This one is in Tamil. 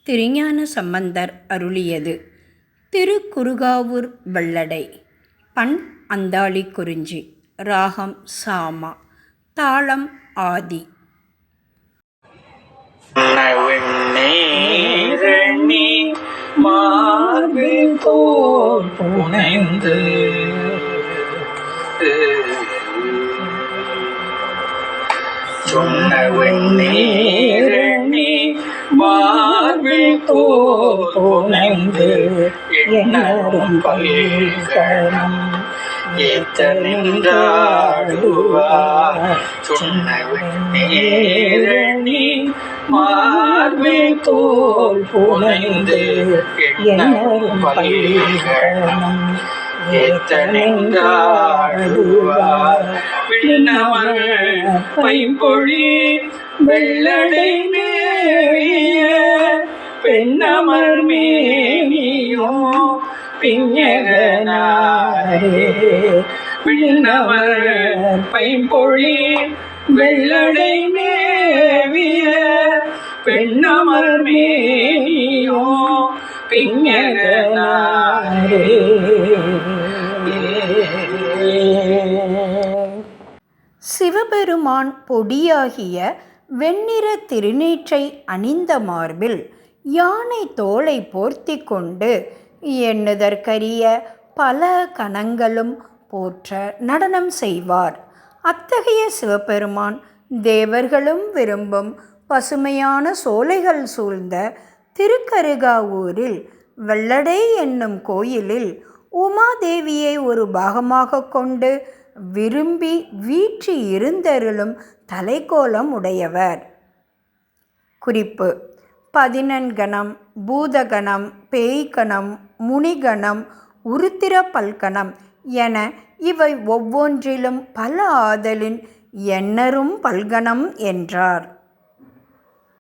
திருஞான சம்பந்தர் அருளியது. திருக்குறுகாவூர் வெள்ளடை. பண் அந்தாளி குறிஞ்சி. ராகம் சாமா. தாளம் ஆதி. மார்பில் தோல் புனைந்து எண்ணரும் பல்கணம் ஏத்த நின்றாடுவார். சொன்னி மார்பில் தோல் புனைந்து எண்ணரும் பல்கணம் ஏத்த நின்றாடுவார். பின்னவர் பைம்பொழி வெள்ளடை மேவிய பெண்ணமர் மேனியோ பிஞகனாரே. பின்னவர் பைம்பொழி வெள்ளடை மேவிய பெண்ணமர் மேனியோ பிஞகனாரே. சிவபெருமான் பொடியாகிய வெண்ணிற திருநீற்றை அணிந்த மார்பில் யானை தோலை போர்த்தி கொண்டு எண்ணுதற்கரிய பல கணங்களும் போற்ற நடனம் செய்வார். அத்தகைய சிவபெருமான் தேவர்களும் விரும்பும் பசுமையான சோலைகள் சூழ்ந்த திருக்கருகாவூரில் வெள்ளடை என்னும் கோயிலில் உமாதேவியை ஒரு பாகமாக கொண்டு விரும்பி வீற்றி இருந்தருளும் தலைக்கோலம் உடையவர். குறிப்பு: பதினெண்கணம், பூதகணம், பேய்கணம், முனிகணம், உருத்திர பல்கணம் என இவை ஒவ்வொன்றிலும் பல ஆதலின் எண்ணரும் பல்கணம் என்றார்.